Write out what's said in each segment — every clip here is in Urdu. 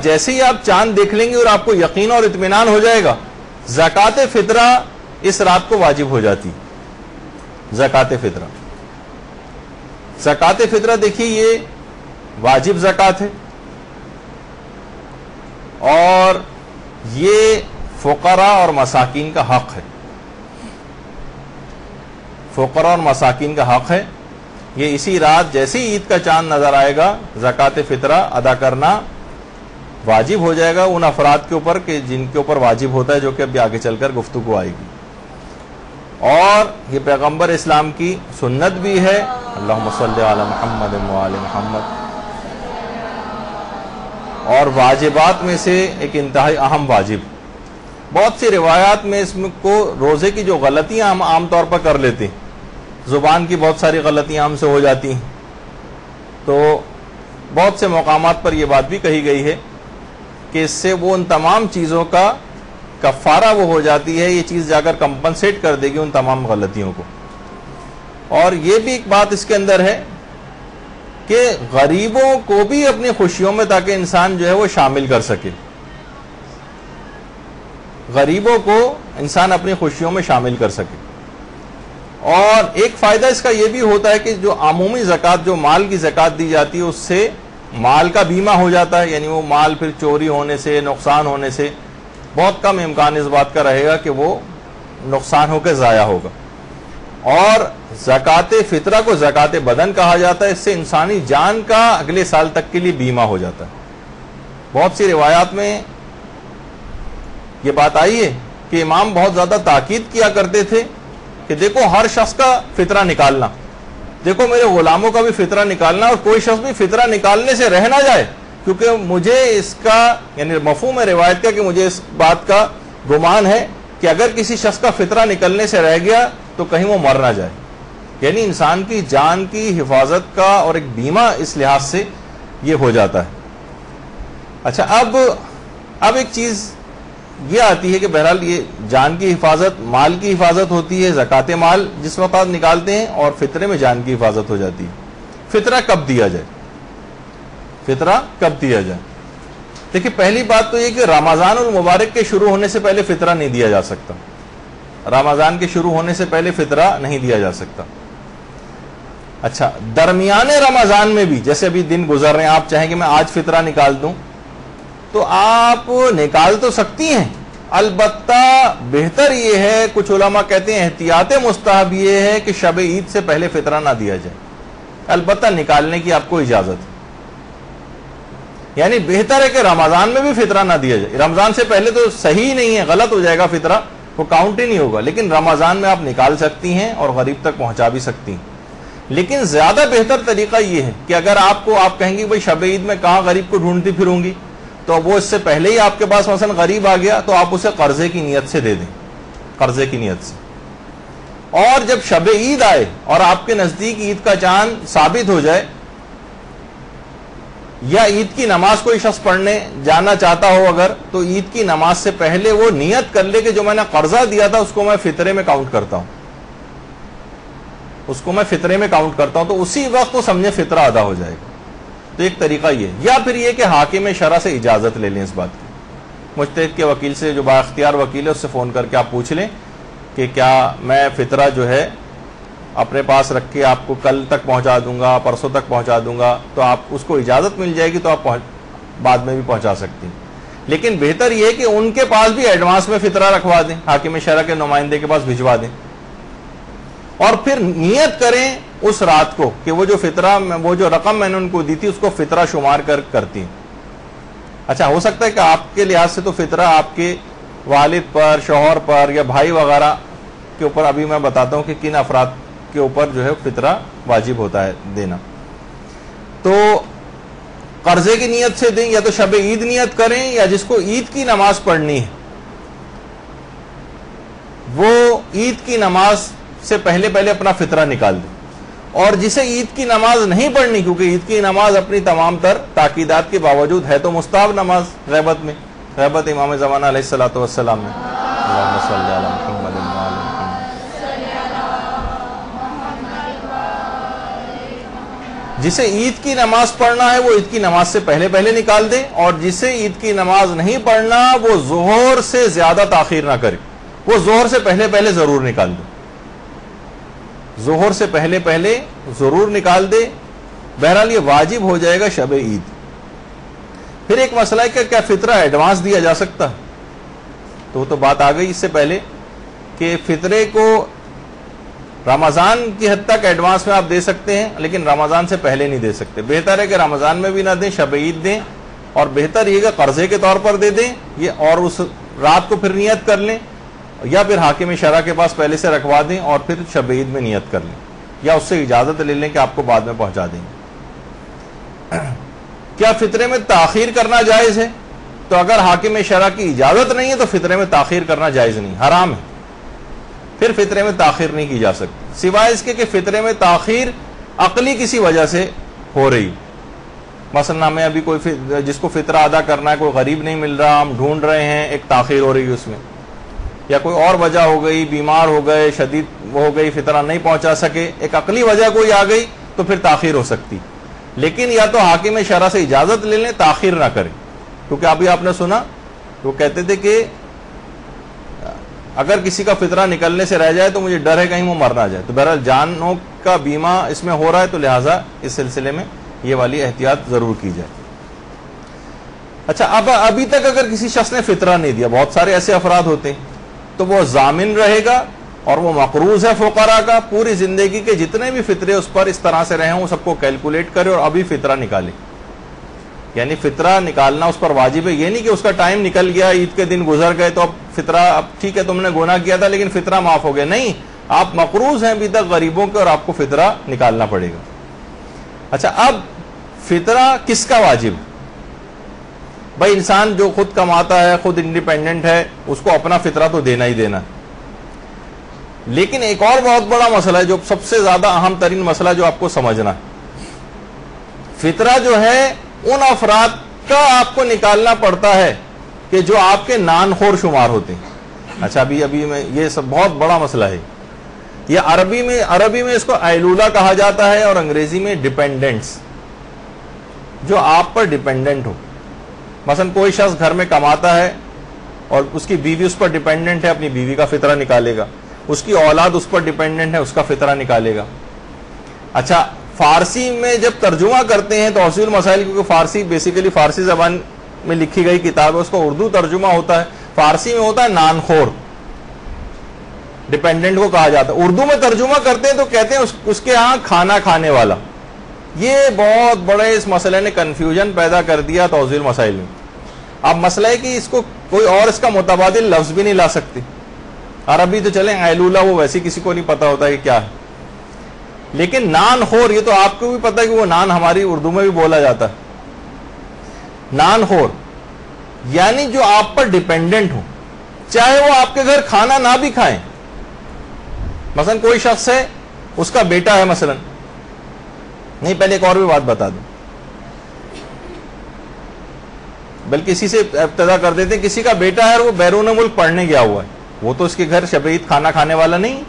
جیسے ہی آپ چاند دیکھ لیں گے اور آپ کو یقین اور اطمینان ہو جائے گا، زکوٰۃ فطرہ اس رات کو واجب ہو جاتی. زکوٰۃ فطرہ، زکوٰۃ فطرہ دیکھیے یہ واجب زکوٰۃ ہے، اور یہ فقراء اور مساکین کا حق ہے. فقراء اور مساکین کا حق ہے. یہ اسی رات جیسے ہی عید کا چاند نظر آئے گا زکوٰۃ فطرہ ادا کرنا واجب ہو جائے گا ان افراد کے اوپر کہ جن کے اوپر واجب ہوتا ہے، جو کہ ابھی آگے چل کر گفتگو آئے گی. اور یہ پیغمبر اسلام کی سنت بھی ہے. اللہم صلی علی محمد و آل محمد. اور واجبات میں سے ایک انتہائی اہم واجب. بہت سی روایات میں اس کو روزے کی جو غلطیاں ہم عام طور پر کر لیتے ہیں، زبان کی بہت ساری غلطیاں ہم سے ہو جاتی ہیں، تو بہت سے مقامات پر یہ بات بھی کہی گئی ہے کہ اس سے وہ ان تمام چیزوں کا کفارہ وہ ہو جاتی ہے، یہ چیز جا کر کمپنسیٹ کر دے گی ان تمام غلطیوں کو. اور یہ بھی ایک بات اس کے اندر ہے کہ غریبوں کو بھی اپنی خوشیوں میں تاکہ انسان جو ہے وہ شامل کر سکے. غریبوں کو انسان اپنی خوشیوں میں شامل کر سکے. اور ایک فائدہ اس کا یہ بھی ہوتا ہے کہ جو عمومی زکوٰۃ، جو مال کی زکوٰۃ دی جاتی ہے، اس سے مال کا بیمہ ہو جاتا ہے. یعنی وہ مال پھر چوری ہونے سے، نقصان ہونے سے بہت کم امکان اس بات کا رہے گا کہ وہ نقصان ہو کے ضائع ہوگا. اور زکوٰۃ فطرہ کو زکوٰۃ بدن کہا جاتا ہے. اس سے انسانی جان کا اگلے سال تک کے لیے بیمہ ہو جاتا ہے. بہت سی روایات میں یہ بات آئی ہے کہ امام بہت زیادہ تاکید کیا کرتے تھے کہ دیکھو ہر شخص کا فطرہ نکالنا، دیکھو میرے غلاموں کا بھی فطرہ نکالنا، اور کوئی شخص بھی فطرہ نکالنے سے رہ نہ جائے، کیونکہ مجھے اس کا یعنی مفہوم ہے روایت کا کہ مجھے اس بات کا گمان ہے کہ اگر کسی شخص کا فطرہ نکلنے سے رہ گیا تو کہیں وہ مر نہ جائے. یعنی انسان کی جان کی حفاظت کا اور ایک بیمہ اس لحاظ سے یہ ہو جاتا ہے. اچھا، اب ایک چیز یہ آتی ہے کہ بہرحال یہ جان کی حفاظت، مال کی حفاظت ہوتی ہے، زکوٰۃ مال جس وقت آپ نکالتے ہیں، اور فطرے میں جان کی حفاظت ہو جاتی ہے. فطرہ کب دیا جائے؟ فطرہ کب دیا جائے؟ دیکھیے، پہلی بات تو یہ کہ رمضان المبارک کے شروع ہونے سے پہلے فطرہ نہیں دیا جا سکتا. رمضان کے شروع ہونے سے پہلے فطرہ نہیں دیا جا سکتا. اچھا، درمیان رمضان میں بھی جیسے ابھی دن گزر رہے ہیں، آپ چاہیں کہ میں آج فطرہ نکال دوں تو آپ نکال تو سکتی ہیں، البتہ بہتر یہ ہے، کچھ علماء کہتے ہیں احتیاط مستحب یہ ہے کہ شب عید سے پہلے فطرہ نہ دیا جائے، البتہ نکالنے کی آپ کو اجازت ہے. یعنی بہتر ہے کہ رمضان میں بھی فطرہ نہ دیا جائے. رمضان سے پہلے تو صحیح نہیں ہے، غلط ہو جائے گا فطرہ، وہ کاؤنٹ ہی نہیں ہوگا. لیکن رمضان میں آپ نکال سکتی ہیں اور غریب تک پہنچا بھی سکتی ہیں. لیکن زیادہ بہتر طریقہ یہ ہے کہ اگر آپ کہیں گے بھائی شب عید میں کہاں غریب کو ڈھونڈتی پھروں گی، تو وہ اس سے پہلے ہی آپ کے پاس مثلا غریب آ گیا تو آپ اسے قرضے کی نیت سے دے دیں، قرضے کی نیت سے. اور جب شب عید آئے اور آپ کے نزدیک عید کا چاند ثابت ہو جائے، یا عید کی نماز کوئی شخص پڑھنے جانا چاہتا ہو اگر، تو عید کی نماز سے پہلے وہ نیت کر لے کہ جو میں نے قرضہ دیا تھا اس کو میں فطرے میں کاؤنٹ کرتا ہوں، اس کو میں فطرے میں کاؤنٹ کرتا ہوں، تو اسی وقت وہ سمجھے فطرہ ادا ہو جائے گا. تو ایک طریقہ یہ، یا پھر یہ کہ حاکم شرع سے اجازت لے لیں اس بات کی. مجتہد کے وکیل سے، جو با اختیار وکیل ہے، اس سے فون کر کے آپ پوچھ لیں کہ کیا میں فطرہ جو ہے اپنے پاس رکھ کے آپ کو کل تک پہنچا دوں گا، پرسوں تک پہنچا دوں گا، تو آپ اس کو اجازت مل جائے گی تو آپ بعد میں بھی پہنچا سکتی ہیں. لیکن بہتر یہ ہے کہ ان کے پاس بھی ایڈوانس میں فطرہ رکھوا دیں، حاکم شرع کے نمائندے کے پاس بھجوا دیں، اور پھر نیت کریں اس رات کو کہ وہ جو فطرہ، وہ جو رقم میں نے ان کو دی تھی اس کو فطرہ شمار کرتی ہیں. اچھا، ہو سکتا ہے کہ آپ کے لحاظ سے تو فطرہ آپ کے والد پر، شوہر پر یا بھائی وغیرہ کے اوپر، ابھی میں بتاتا ہوں کہ کن افراد کے اوپر جو ہے فطرہ واجب ہوتا ہے دینا. تو قرضے کی نیت سے دیں، یا تو شب عید نیت کریں، یا جس کو عید کی نماز پڑھنی ہے وہ عید کی نماز سے پہلے اپنا فطرہ نکال دیں. اور جسے عید کی نماز نہیں پڑھنی، کیونکہ عید کی نماز اپنی تمام تر تاکیدات کے باوجود ہے تو مستحب نماز غیبت میں، غیبت امام زمانہ علیہ الصلوۃ والسلام میں. اللہم صلی علی محمد و آل محمد. جسے عید کی نماز پڑھنا ہے وہ عید کی نماز سے پہلے پہلے نکال دے، اور جسے عید کی نماز نہیں پڑھنا وہ ظہر سے زیادہ تاخیر نہ کرے، وہ ظہر سے پہلے پہلے ضرور نکال دے، ظہر سے پہلے پہلے ضرور نکال دے۔ بہرحال یہ واجب ہو جائے گا شب عید۔ پھر ایک مسئلہ ہے کہ کیا فطرہ ایڈوانس دیا جا سکتا؟ تو وہ تو بات آ گئی اس سے پہلے کہ فطرے کو رمضان کی حد تک ایڈوانس میں آپ دے سکتے ہیں، لیکن رمضان سے پہلے نہیں دے سکتے۔ بہتر ہے کہ رمضان میں بھی نہ دیں، شب عید دیں، اور بہتر یہ کہ قرضے کے طور پر دے دیں یہ، اور اس رات کو پھر نیت کر لیں، یا پھر حاکم شرع کے پاس پہلے سے رکھوا دیں اور پھر شب عید میں نیت کر لیں، یا اس سے اجازت لے لیں کہ آپ کو بعد میں پہنچا دیں گے۔ کیا فطرے میں تاخیر کرنا جائز ہے؟ تو اگر حاکم شرع کی اجازت نہیں ہے تو فطرے میں تاخیر کرنا جائز نہیں، حرام ہے، پھر فطرے میں تاخیر نہیں کی جا سکتی، سوائے اس کے کہ فطرے میں تاخیر عقلی کسی وجہ سے ہو رہی، مثلا ہمیں ابھی کوئی جس کو فطرہ ادا کرنا ہے کوئی غریب نہیں مل رہا، ہم ڈھونڈ رہے ہیں، ایک تاخیر ہو رہی ہے اس میں، یا کوئی اور وجہ ہو گئی، بیمار ہو گئے، شدید ہو گئی، فطرہ نہیں پہنچا سکے، ایک عقلی وجہ کوئی آ گئی تو پھر تاخیر ہو سکتی، لیکن یا تو حاکم شرع سے اجازت لے لیں، تاخیر نہ کریں، کیونکہ ابھی آپ نے سنا وہ کہتے تھے کہ اگر کسی کا فطرہ نکلنے سے رہ جائے تو مجھے ڈر ہے کہیں وہ مر نہ جائے، تو بہرحال جانوں کا بیمہ اس میں ہو رہا ہے، تو لہٰذا اس سلسلے میں یہ والی احتیاط ضرور کی جائے۔ اچھا، اب ابھی تک اگر کسی شخص نے فطرہ نہیں دیا، بہت سارے ایسے افراد ہوتے ہیں، تو وہ ضامن رہے گا اور وہ مقروض ہے فقراء کا، پوری زندگی کے جتنے بھی فطرے اس پر اس طرح سے رہے ہوں سب کو کیلکولیٹ کرے اور ابھی فطرہ نکالے، یعنی فطرہ نکالنا اس پر واجب ہے، یہ نہیں کہ اس کا ٹائم نکل گیا، عید کے دن گزر گئے تو اب فطرہ، اب ٹھیک ہے تم نے گناہ کیا تھا لیکن فطرہ معاف ہو گیا، نہیں، آپ مقروض ہیں ابھی تک غریبوں کے اور آپ کو فطرہ نکالنا پڑے گا۔ اچھا، اب فطرہ کس کا واجب؟ بھائی انسان جو خود کماتا ہے، خود انڈیپینڈنٹ ہے، اس کو اپنا فطرہ تو دینا ہی دینا، لیکن ایک اور بہت بڑا مسئلہ ہے جو سب سے زیادہ اہم ترین مسئلہ جو آپ کو سمجھنا ہے، فطرہ جو ہے ان افراد کا آپ کو نکالنا پڑتا ہے کہ جو آپ کے نان خور شمار ہوتے ہیں۔ اچھا، ابھی میں یہ سب بہت بڑا مسئلہ ہے، یہ عربی میں اس کو ایلولہ کہا جاتا ہے، اور انگریزی میں ڈیپینڈنٹس، جو آپ پر ڈیپینڈنٹ ہو۔ مثلا کوئی شخص گھر میں کماتا ہے اور اس کی بیوی اس پر ڈیپینڈنٹ ہے، اپنی بیوی کا فطرہ نکالے گا، اس کی اولاد اس پر ڈیپینڈنٹ ہے، اس کا فطرہ نکالے گا۔ اچھا، فارسی میں جب ترجمہ کرتے ہیں تو اصول مسائل، کیونکہ فارسی بیسیکلی فارسی زبان میں لکھی گئی کتاب ہے، اس کو اردو ترجمہ ہوتا ہے، فارسی میں ہوتا ہے نان خور، ڈیپینڈنٹ کو کہا جاتا ہے، اردو میں ترجمہ کرتے ہیں تو کہتے ہیں اس کے ہاں کھانا کھانے والا۔ یہ بہت بڑے اس مسئلے نے کنفیوژن پیدا کر دیا توضیح مسائل میں۔ اب مسئلہ ہے کہ اس کو کوئی اور اس کا متبادل لفظ بھی نہیں لا سکتے، عربی تو چلیں ایلولہ، وہ ویسے کسی کو نہیں پتا ہوتا کہ کیا ہے، لیکن نان خور، یہ تو آپ کو بھی پتا ہے کہ وہ نان ہماری اردو میں بھی بولا جاتا ہے، نان خور یعنی جو آپ پر ڈیپینڈنٹ ہو، چاہے وہ آپ کے گھر کھانا نہ بھی کھائیں۔ مثلا کوئی شخص ہے، اس کا بیٹا ہے مثلا، نہیں پہلے ایک اور بھی بات بتا دوں، بلکہ اسی سے ابتدا کر دیتے ہیں، کسی کا بیٹا ہے اور وہ بیرون ملک پڑھنے گیا ہوا ہے، وہ تو اس کے گھر شب عید کھانا کھانے والا نہیں،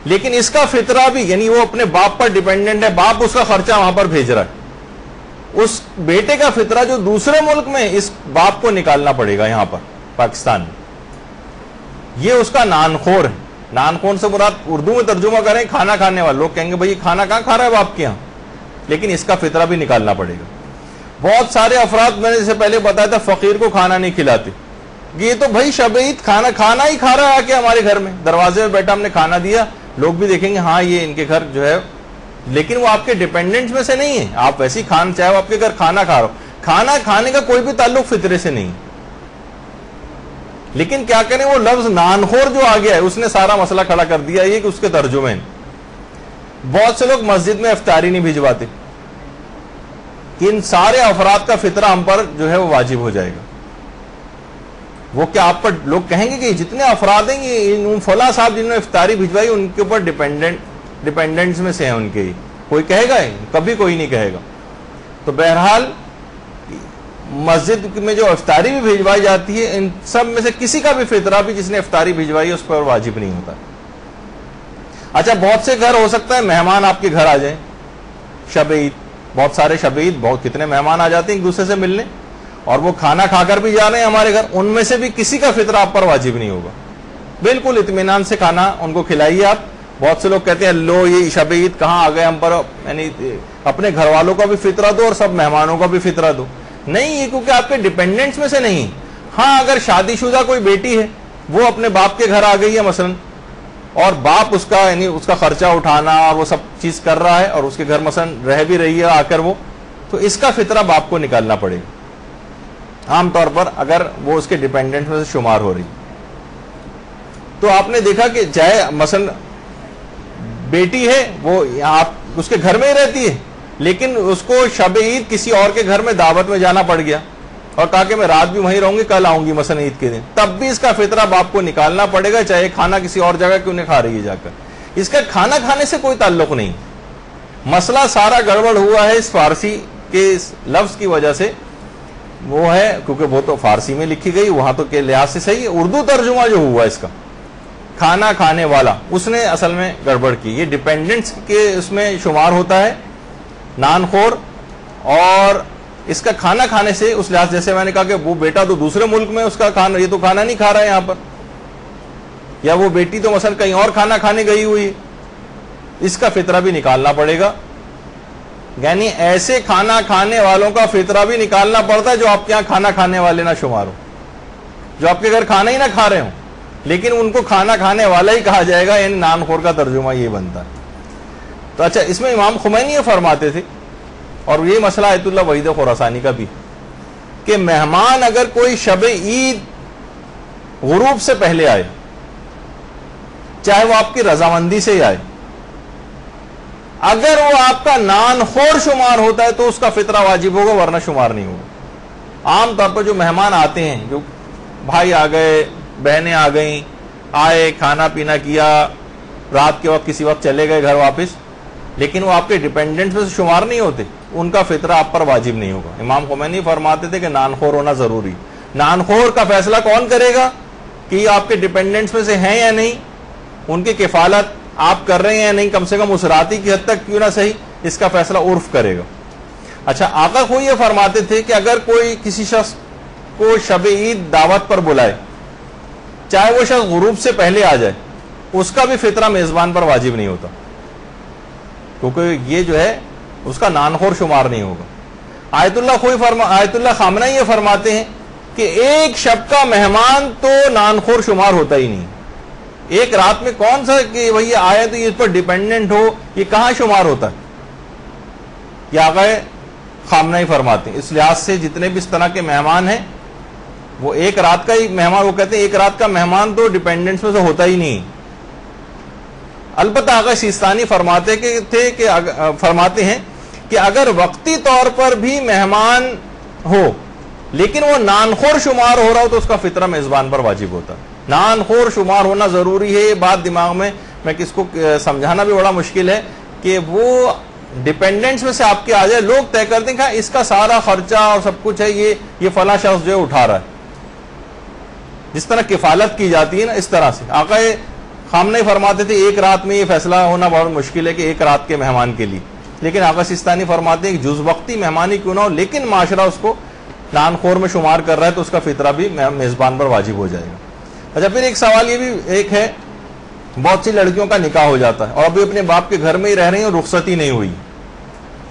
لیکن اس کا فطرہ بھی، یعنی وہ اپنے باپ پر ڈیپینڈنٹ ہے، باپ اس کا خرچہ وہاں پر بھیج رہا ہے، اس بیٹے کا فطرہ جو دوسرے ملک میں اس باپ کو نکالنا پڑے گا یہاں پر پاکستان میں، یہ اس کا نان خور ہے۔ نان خور سے مراد اردو میں ترجمہ کریں کھانا کھانے والا، لوگ کہیں گے بھائی کھانا کہاں کھا رہا ہے باپ کے یہاں، لیکن اس کا فطرہ بھی نکالنا پڑے گا۔ بہت سارے افراد میں نے جیسے پہلے بتایا تھا فقیر کو کھانا نہیں کھلاتے، یہ تو بھائی شب عید کھانا ہی کھا رہا ہے آ کے ہمارے گھر میں، دروازے میں بیٹھا ہم نے کھانا دیا، لوگ بھی دیکھیں گے ہاں یہ ان کے گھر جو ہے، لیکن وہ آپ کے ڈیپینڈنٹس میں سے نہیں ہے، آپ ویسے ہی چاہے وہ آپ کے گھر کھانا کھا رہا ہو، کھانا کھانے کا کوئی بھی تعلق فطرے سے نہیں، لیکن کیا کریں وہ لفظ نان خور جو آ گیا ہے اس نے سارا مسئلہ کھڑا کر دیا، یہ کہ اس کے ترجمے بہت سے لوگ مسجد میں افطاری نہیں بھجواتے، کہ ان سارے افراد کا فطرہ ہم پر جو ہے وہ واجب ہو جائے گا۔ وہ کیا آپ پر لوگ کہیں گے کہ جتنے افراد ہیں یہ فلاں صاحب جنہوں نے افطاری بھجوائی ان کے اوپر ڈیپینڈنٹس میں سے ہیں ان کے، کوئی کہے گا؟ کبھی کوئی نہیں کہے گا۔ تو بہرحال مسجد میں جو افطاری بھی بھجوائی جاتی ہے ان سب میں سے کسی کا بھی فطرہ بھی جس نے افطاری بھجوائی ہے اس پر واجب نہیں ہوتا۔ اچھا، بہت سے گھر ہو سکتا ہے مہمان آپ کے گھر آ جائیں، شب عید، بہت سارے شب عید بہت کتنے مہمان آ جاتے ہیں ایک دوسرے سے ملنے، اور وہ کھانا کھا کر بھی جا رہے ہیں ہمارے گھر، ان میں سے بھی کسی کا فطرہ آپ پر واجب نہیں ہوگا. بالکل اطمینان سے کھانا ان کو کھلائیے آپ. بہت سے لوگ کہتے ہیں لو یہ شب عید کہاں آ گئے ہم پر، یعنی اپنے گھر والوں کا بھی فطرہ دو اور سب مہمانوں کا بھی فطرہ دو. نہیں، یہ کیونکہ آپ کے ڈیپینڈنٹس میں سے نہیں. ہاں اگر شادی شدہ کوئی بیٹی ہے، وہ اپنے باپ کے گھر آ گئی ہے مثلا، اور باپ اس کا یعنی اس کا خرچہ اٹھانا اور وہ سب چیز کر رہا ہے، اور اس کے گھر مثلا رہ بھی رہی ہے آ کر وہ، تو اس کا فطرہ باپ کو نکالنا پڑے گا عام طور پر اگر وہ اس کے ڈیپینڈنٹ میں سے شمار ہو رہی. تو آپ نے دیکھا کہ چاہے مثلا بیٹی ہے، وہ آپ اس کے گھر میں ہی رہتی ہے، لیکن اس کو شب عید کسی اور کے گھر میں دعوت میں جانا پڑ گیا اور کہا کہ میں رات بھی وہیں رہوں گی، کل آؤں گی مثلا عید کے دن، تب بھی اس کا فطرہ باپ کو نکالنا پڑے گا، چاہے کھانا کسی اور جگہ کیوں نہیں کھا رہی ہے جا کر. اس کا کھانا کھانے سے کوئی تعلق نہیں. مسئلہ سارا گڑبڑ ہوا ہے اس فارسی کے اس لفظ کی وجہ سے. وہ ہے کیونکہ وہ تو فارسی میں لکھی گئی، وہاں تو کے لحاظ سے صحیح ہے، اردو ترجمہ جو ہوا اس کا کھانا کھانے والا، اس نے اصل میں گڑبڑ کی. یہ ڈیپینڈنٹس کے اس میں شمار ہوتا ہے، نان خور، اور اس کا کھانا کھانے سے اس لحاظ جیسے میں نے کہا کہ وہ بیٹا تو دوسرے ملک میں اس کا کھانا، یہ تو کھانا نہیں کھا رہا ہے یہاں پر، یا وہ بیٹی تو مثلا کہیں اور کھانا کھانے گئی ہوئی، اس کا فطرہ بھی نکالنا پڑے گا. یعنی ایسے کھانا کھانے والوں کا فطرہ بھی نکالنا پڑتا ہے جو آپ کے یہاں کھانا کھانے والے نہ شمار ہو، جو آپ کے گھر کھانا ہی نہ کھا رہے ہوں، لیکن ان کو کھانا کھانے والا ہی کہا جائے گا. یعنی نان خور کا ترجمہ یہ بنتا ہے. تو اچھا، اس میں امام خمینی یہ فرماتے تھے، اور یہ مسئلہ آیت اللہ وحید خراسانی کا بھی، کہ مہمان اگر کوئی شب عید غروب سے پہلے آئے، چاہے وہ آپ کی رضامندی سے ہی آئے، اگر وہ آپ کا نان خور شمار ہوتا ہے تو اس کا فطرہ واجب ہوگا، ورنہ شمار نہیں ہوگا. عام طور پر جو مہمان آتے ہیں، جو بھائی آ گئے، بہنیں آ گئیں، آئے، کھانا پینا کیا، رات کے وقت کسی وقت چلے گئے گھر واپس، لیکن وہ آپ کے ڈیپینڈنٹ میں سے شمار نہیں ہوتے، ان کا فطرہ آپ پر واجب نہیں ہوگا. امام خمینی فرماتے تھے کہ نان خور ہونا ضروری. نان خور کا فیصلہ کون کرے گا کہ یہ آپ کے ڈیپینڈنٹس میں سے ہیں یا نہیں، ان کی کفالت آپ کر رہے ہیں یا نہیں، کم سے کم اس راتی کی حد تک کیوں نہ صحیح، اس کا فیصلہ عرف کرے گا. اچھا، آقا خود یہ فرماتے تھے کہ اگر کوئی کسی شخص کو شب عید دعوت پر بلائے، چاہے وہ شخص غروب سے پہلے آ جائے، اس کا بھی فطرہ میزبان پر واجب نہیں ہوتا، کیونکہ یہ جو ہے اس کا نان خور شمار نہیں ہوگا. آیت اللہ خامنہ یہ فرماتے ہیں کہ ایک شب کا مہمان تو نان خور شمار ہوتا ہی نہیں. ایک رات میں کون سا کہ وہی آئے تو یہ اس پر ڈیپینڈنٹ ہو، یہ کہاں شمار ہوتا ہے؟ یہ آقا خامنہ ہی فرماتے ہیں. اس لحاظ سے جتنے بھی اس طرح کے مہمان ہیں، وہ ایک رات کا ہی مہمان، وہ کہتے ہیں ایک رات کا مہمان تو ڈیپینڈنٹس میں سے ہوتا ہی نہیں. البتہ آقا سیستانی فرماتے ہیں کہ اگر وقتی طور پر بھی مہمان ہو لیکن وہ نان خور شمار ہو رہا ہو تو اس کا فطرہ میزبان پر واجب ہوتا. نان خور شمار ہونا ضروری ہے. یہ بات دماغ میں کس کو سمجھانا بھی بڑا مشکل ہے کہ وہ ڈیپینڈنٹس میں سے آپ کے آ جائے، لوگ طے کرتے ہیں کہ اس کا سارا خرچہ اور سب کچھ ہے یہ فلاں شخص جو ہے اٹھا رہا ہے، جس طرح کفالت کی جاتی ہے نا، اس طرح سے. آقا خامنہ فرماتے تھے ایک رات میں یہ فیصلہ ہونا بہت مشکل ہے کہ ایک رات کے مہمان کے لیے، لیکن آقا سیستانی فرماتے ہیں کہ جز وقتی مہمانی کیوں نہ ہو لیکن معاشرہ اس کو نان خور میں شمار کر رہا ہے تو اس کا فطرہ بھی میزبان پر واجب ہو جائے گا. اچھا، پھر ایک سوال یہ بھی ایک ہے، بہت سی لڑکیوں کا نکاح ہو جاتا ہے اور ابھی اپنے باپ کے گھر میں ہی رہ رہی ہیں اور رخصتی نہیں ہوئی،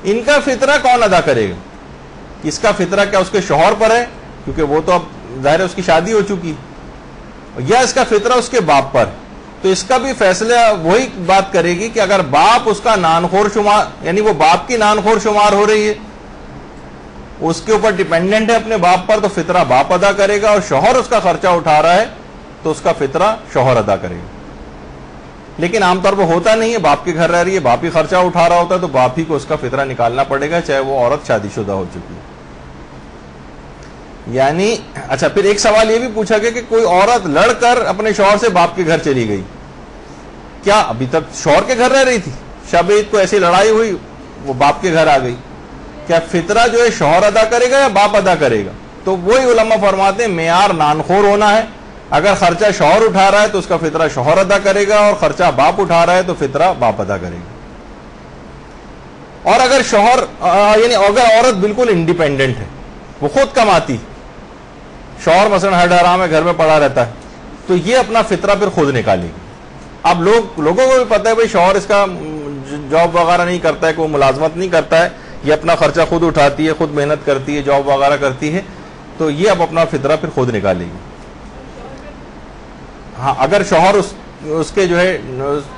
ان کا فطرہ کون ادا کرے گا؟ اس کا فطرہ کیا اس کے شوہر پر ہے کیونکہ وہ تو اب ظاہر ہے اس کی شادی ہو چکی، یا اس کا فطرہ اس کے باپ پر؟ تو اس کا بھی فیصلہ وہی بات کرے گی کہ اگر باپ اس کا نان خور شمار، یعنی وہ باپ کی نان خور شمار ہو رہی ہے، اس کے اوپر ڈیپینڈنٹ ہے اپنے باپ پر، تو فطرہ باپ ادا کرے گا، اور شوہر اس کا خرچہ اٹھا رہا ہے تو اس کا فطرہ شوہر ادا کرے گا. لیکن عام طور پر ہوتا نہیں ہے، باپ کے گھر رہ رہی ہے، باپ ہی خرچہ اٹھا رہا ہوتا ہے تو باپ ہی کو اس کا فطرہ نکالنا پڑے گا، چاہے وہ عورت شادی شدہ ہو چکی ہے. یعنی اچھا، پھر ایک سوال یہ بھی پوچھا گیا کہ کوئی عورت لڑ کر اپنے شوہر سے باپ کے گھر چلی گئی، کیا ابھی تک شوہر کے گھر رہ رہی تھی، شب عید کو ایسی لڑائی ہوئی وہ باپ کے گھر آ گئی، کیا فطرہ جو ہے شوہر ادا کرے گا یا باپ ادا کرے گا؟ تو وہی علماء فرماتے ہیں معیار نان خور ہونا ہے. اگر خرچہ شوہر اٹھا رہا ہے تو اس کا فطرہ شوہر ادا کرے گا، اور خرچہ باپ اٹھا رہا ہے تو فطرہ باپ ادا کرے گا. اور اگر شوہر یعنی اگر عورت بالکل انڈیپینڈنٹ ہے، وہ خود کماتی، شوہر مثلا ہر ڈرام ہے گھر میں پڑا رہتا ہے، تو یہ اپنا فطرہ پھر خود نکالے گی. اب لوگوں کو بھی پتہ ہے بھائی شوہر اس کا جاب وغیرہ نہیں کرتا ہے، کوئی ملازمت نہیں کرتا ہے، یہ اپنا خرچہ خود اٹھاتی ہے، خود محنت کرتی ہے، جاب وغیرہ کرتی ہے، تو یہ اب اپنا فطرہ پھر خود نکالے گی. ہاں اگر شوہر اس کے جو ہے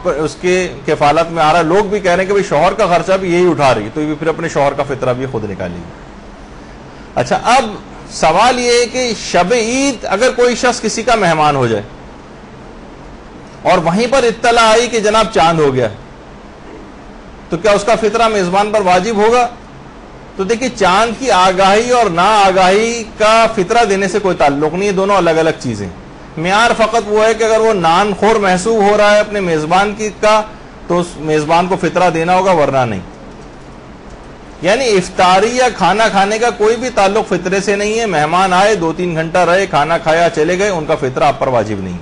اس کے کفالت میں آ رہا ہے، لوگ بھی کہہ رہے ہیں کہ بھائی شوہر کا خرچہ بھی یہی اٹھا رہی ہے، تو یہ پھر اپنے شوہر کا فطرہ بھی خود نکالے گی. اچھا اب سوال یہ ہے کہ شب عید اگر کوئی شخص کسی کا مہمان ہو جائے اور وہیں پر اطلاع آئی کہ جناب چاند ہو گیا، تو کیا اس کا فطرہ میزبان پر واجب ہوگا؟ تو دیکھیے چاند کی آگاہی اور نا آگاہی کا فطرہ دینے سے کوئی تعلق نہیں ہے، دونوں الگ الگ چیزیں. معیار فقط وہ ہے کہ اگر وہ نان خور محسوب ہو رہا ہے اپنے میزبان کا تو اس میزبان کو فطرہ دینا ہوگا، ورنہ نہیں. یعنی افطاری یا کھانا کھانے کا کوئی بھی تعلق فطرے سے نہیں ہے. مہمان آئے 2-3 گھنٹہ رہے، کھانا کھایا چلے گئے، ان کا فطرہ آپ پر واجب نہیں.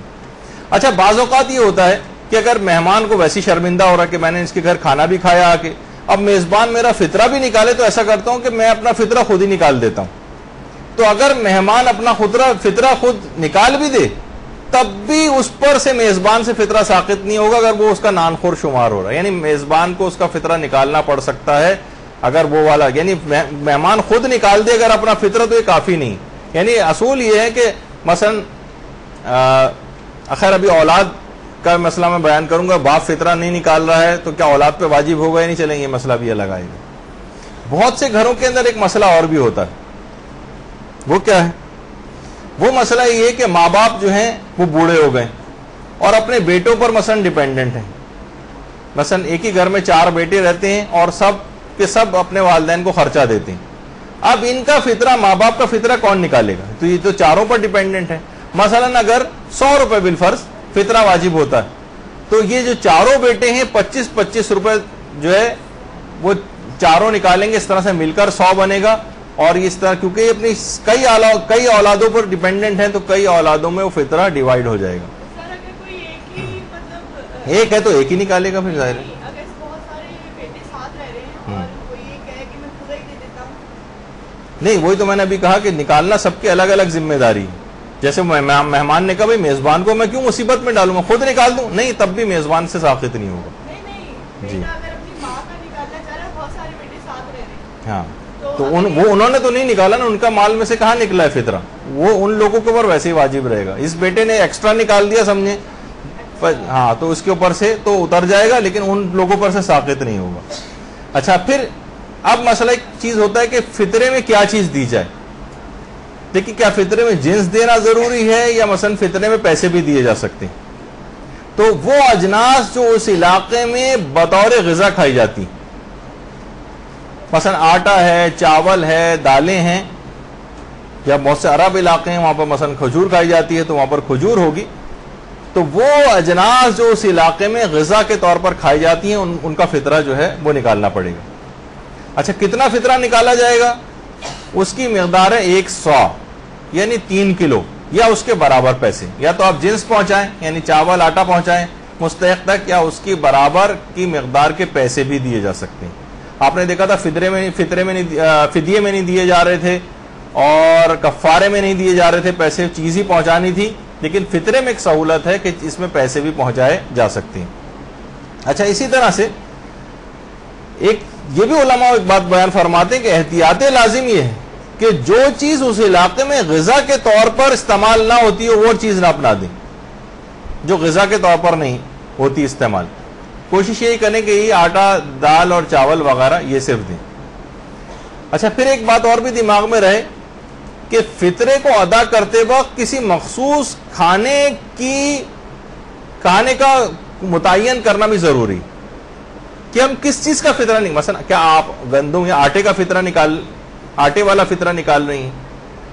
اچھا بعض اوقات یہ ہوتا ہے کہ اگر مہمان کو ویسی شرمندہ ہو رہا ہے کہ میں نے اس کے گھر کھانا بھی کھایا آ کے، اب میزبان میرا فطرہ بھی نکالے، تو ایسا کرتا ہوں کہ میں اپنا فطرہ خود ہی نکال دیتا ہوں. تو اگر مہمان اپنا فطرہ خود نکال بھی دے تب بھی اس پر سے میزبان سے فطرہ ساقط نہیں ہوگا اگر وہ اس کا نان خور شمار ہو رہا ہے. یعنی میزبان کو اس کا فطرہ نکالنا پڑ سکتا ہے اگر وہ والا، یعنی مہمان خود نکال دے اگر اپنا فطرہ تو یہ کافی نہیں. یعنی اصول یہ ہے کہ مثلا خیر ابھی اولاد کا مسئلہ میں بیان کروں گا، باپ فطرہ نہیں نکال رہا ہے تو کیا اولاد پہ واجب ہوگا یا نہیں، چلیں یہ مسئلہ بھی الگ آئے گا. بہت سے گھروں کے اندر ایک مسئلہ اور بھی ہوتا ہے، وہ کیا ہے؟ وہ مسئلہ یہ ہے کہ ماں باپ جو ہیں وہ بوڑھے ہو گئے اور اپنے بیٹوں پر مثلا ڈیپینڈنٹ ہیں. مثلا ایک ہی گھر میں 4 بیٹے رہتے ہیں اور سب کے سب اپنے والدین کو خرچہ دیتے ہیں. اب ان کا فطرہ، ماں باپ کا فطرہ کون نکالے گا؟ تو یہ تو چاروں پر ڈیپینڈنٹ ہے. مثلا اگر 100 روپے بالفرض فطرہ واجب ہوتا ہے تو یہ جو چاروں بیٹے ہیں 25-25 روپے جو ہے وہ چاروں نکالیں گے، اس طرح سے مل کر 100 بنے گا. اور اس طرح کیونکہ یہ اپنی کئی اولادوں پر ڈیپینڈنٹ ہیں تو کئی اولادوں میں وہ فطرہ ڈیوائیڈ ہو جائے گا. ایک ہے تو ایک ہی نکالے گا پھر ظاہر ہے. نہیں وہی تو میں نے ابھی کہا کہ نکالنا سب کے الگ الگ ذمہ داری. جیسے مہمان نے کہا بھائی میزبان کو میں کیوں مصیبت میں ڈالوں گا، خود نکال دوں، نہیں تب بھی میزبان سے ساقط نہیں ہوگا. جی ہاں تو وہ انہوں نے تو نہیں نکالا نا، ان کا مال میں سے کہاں نکلا ہے فطرہ، وہ ان لوگوں کے اوپر ویسے ہی واجب رہے گا. اس بیٹے نے ایکسٹرا نکال دیا سمجھے، ہاں تو اس کے اوپر سے تو اتر جائے گا لیکن ان لوگوں پر سے ساقط نہیں ہوگا. اچھا پھر اب مسئلہ ایک چیز ہوتا ہے کہ فطرے میں کیا چیز دی جائے. دیکھیے کیا فطرے میں جنس دینا ضروری ہے یا مثلا فطرے میں پیسے بھی دیے جا سکتے ہیں. تو وہ اجناس جو اس علاقے میں بطور غذا کھائی جاتی، مثلا آٹا ہے، چاول ہے، دالیں ہیں، یا بہت سے عرب علاقے ہیں وہاں پر مثلا کھجور کھائی جاتی ہے تو وہاں پر کھجور ہوگی. تو وہ اجناس جو اس علاقے میں غذا کے طور پر کھائی جاتی ہیں ان کا فطرہ جو ہے وہ نکالنا پڑے گا. اچھا کتنا فطرہ نکالا جائے گا؟ اس کی مقدار ہے 1 سا یعنی 3 کلو یا اس کے برابر پیسے. یا تو آپ جنس پہنچائیں یعنی چاول آٹا پہنچائیں مستحق تک، یا اس کی برابر کی مقدار کے پیسے بھی دیے جا سکتے ہیں. آپ نے دیکھا تھا فدیے میں نہیں دیے جا رہے تھے اور کفارے میں نہیں دیے جا رہے تھے، پیسے چیز ہی پہنچانی تھی، لیکن فطرے میں ایک سہولت ہے کہ اس میں پیسے بھی پہنچائے جا سکتے ہیں. اچھا اسی طرح سے ایک یہ بھی علماء ایک بات بیان فرماتے ہیں کہ احتیاط لازم یہ ہے کہ جو چیز اس علاقے میں غذا کے طور پر استعمال نہ ہوتی ہو وہ چیز نہ اپنا دیں، جو غذا کے طور پر نہیں ہوتی استعمال. کوشش یہی کریں کہ یہ آٹا، دال اور چاول وغیرہ یہ صرف دیں. اچھا پھر ایک بات اور بھی دماغ میں رہے کہ فطرے کو ادا کرتے وقت کسی مخصوص کھانے کا متعین کرنا بھی ضروری کہ ہم کس چیز کا فطرہ نہیں، مثلا کیا آپ گندم یا آٹے والا فطرہ نکال رہی ہیں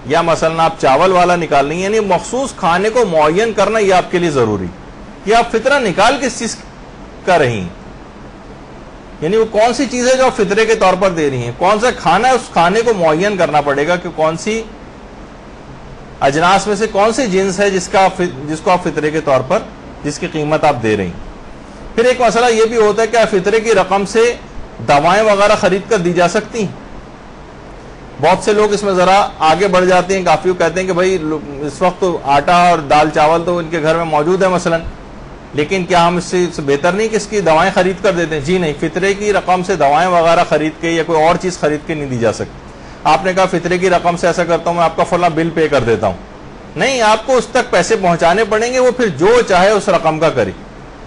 یا مثلا آپ چاول والا نکال رہی ہیں. یعنی مخصوص کھانے کو معین کرنا یہ آپ کے لیے ضروری کہ آپ فطرہ نکال کس چیز کا رہی ہیں، یعنی وہ کون سی چیز ہے جو آپ فطرے کے طور پر دے رہی ہیں، کون سا کھانا ہے، اس کھانے کو معین کرنا پڑے گا کہ کون سی اجناس میں سے کون سی جنس ہے جس کو آپ فطرے کے طور پر جس کی قیمت آپ دے رہی ہیں. پھر ایک مسئلہ یہ بھی ہوتا ہے کہ فطرے کی رقم سے دوائیں وغیرہ خرید کر دی جا سکتی ہیں. بہت سے لوگ اس میں ذرا آگے بڑھ جاتے ہیں کافی، وہ کہتے ہیں کہ بھائی اس وقت تو آٹا اور دال چاول تو ان کے گھر میں موجود ہے مثلا، لیکن کیا ہم اس سے بہتر نہیں کہ اس کی دوائیں خرید کر دیتے ہیں؟ جی نہیں، فطرے کی رقم سے دوائیں وغیرہ خرید کے یا کوئی اور چیز خرید کے نہیں دی جا سکتی. آپ نے کہا فطرے کی رقم سے ایسا کرتا ہوں میں آپ کا فلاں بل پے کر دیتا ہوں، نہیں، آپ کو اس تک پیسے پہنچانے پڑیں گے، وہ پھر جو چاہے اس رقم کا کرے.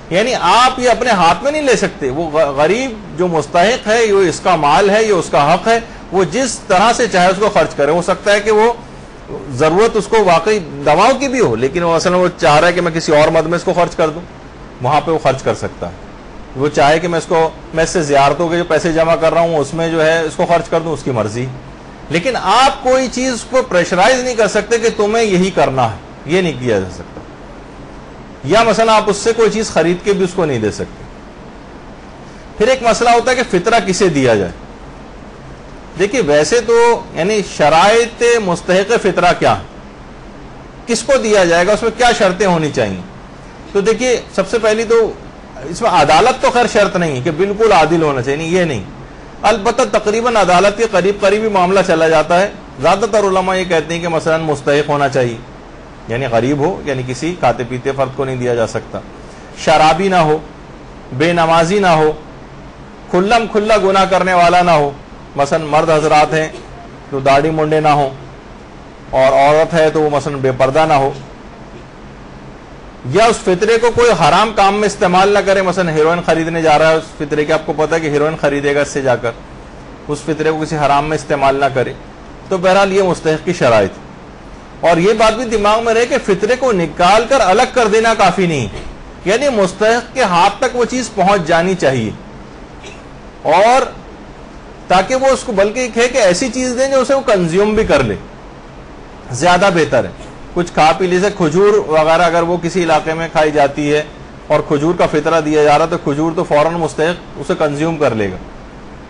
یعنی آپ یہ اپنے ہاتھ میں نہیں لے سکتے. وہ غریب جو مستحق ہے، یہ اس کا مال ہے، یہ اس کا حق ہے، وہ جس طرح سے چاہے اس کو خرچ کرے. ہو سکتا ہے کہ وہ ضرورت اس کو واقعی دواؤں کی بھی ہو، لیکن وہ اصل میں وہ چاہ رہا ہے کہ میں کسی اور مد میں اس کو خرچ کر دوں، وہاں پہ وہ خرچ کر سکتا ہے. وہ چاہے کہ میں اس سے زیارتوں کے جو پیسے جمع کر رہا ہوں اس میں جو ہے اس کو خرچ کر دوں، اس کی مرضی. لیکن آپ کوئی چیز کو پریشرائز نہیں کر سکتے کہ تمہیں یہی کرنا ہے، یہ نہیں کیا جا سکتا. یا مثلا آپ اس سے کوئی چیز خرید کے بھی اس کو نہیں دے سکتے. پھر ایک مسئلہ ہوتا ہے کہ فطرہ کسے دیا جائے. دیکھیے ویسے تو یعنی شرائط مستحق فطرہ کیا، کس کو دیا جائے گا، اس میں کیا شرطیں ہونی چاہیے. تو دیکھیے سب سے پہلی تو اس میں عدالت تو خیر شرط نہیں کہ بالکل عادل ہونا چاہیے، نہیں، یہ نہیں. البتہ تقریباً عدالت کے قریب قریبی معاملہ چلا جاتا ہے. زیادہ تر علماء یہ کہتے ہیں کہ مثلا مستحق ہونا چاہیے، یعنی غریب ہو، یعنی کسی کھاتے پیتے فرد کو نہیں دیا جا سکتا، شرابی نہ ہو، بے نمازی نہ ہو، کھلم کھلا گناہ کرنے والا نہ ہو. مثلا مرد حضرات ہیں تو داڑھی منڈے نہ ہو، اور عورت ہے تو وہ مثلا بے پردہ نہ ہو. یا اس فطرے کو کوئی حرام کام میں استعمال نہ کرے. مثلا ہیروئن خریدنے جا رہا ہے اس فطرے کے، آپ کو پتا ہے کہ ہیروئن خریدے گا اس سے جا کر، اس فطرے کو کسی حرام میں استعمال نہ کرے. تو بہرحال یہ مستحق کی شرائط. اور یہ بات بھی دماغ میں رہے کہ فطرے کو نکال کر الگ کر دینا کافی نہیں، یعنی مستحق کے ہاتھ تک وہ چیز پہنچ جانی چاہیے، اور تاکہ وہ اس کو بلکہ ہے کہ ایسی چیز دیں جو اسے وہ کنزیوم بھی کر لے، زیادہ بہتر ہے. کچھ کھا پی لے سے کھجور وغیرہ اگر وہ کسی علاقے میں کھائی جاتی ہے اور کھجور کا فطرہ دیا جا رہا تو کھجور تو فوراً مستحق اسے کنزیوم کر لے گا.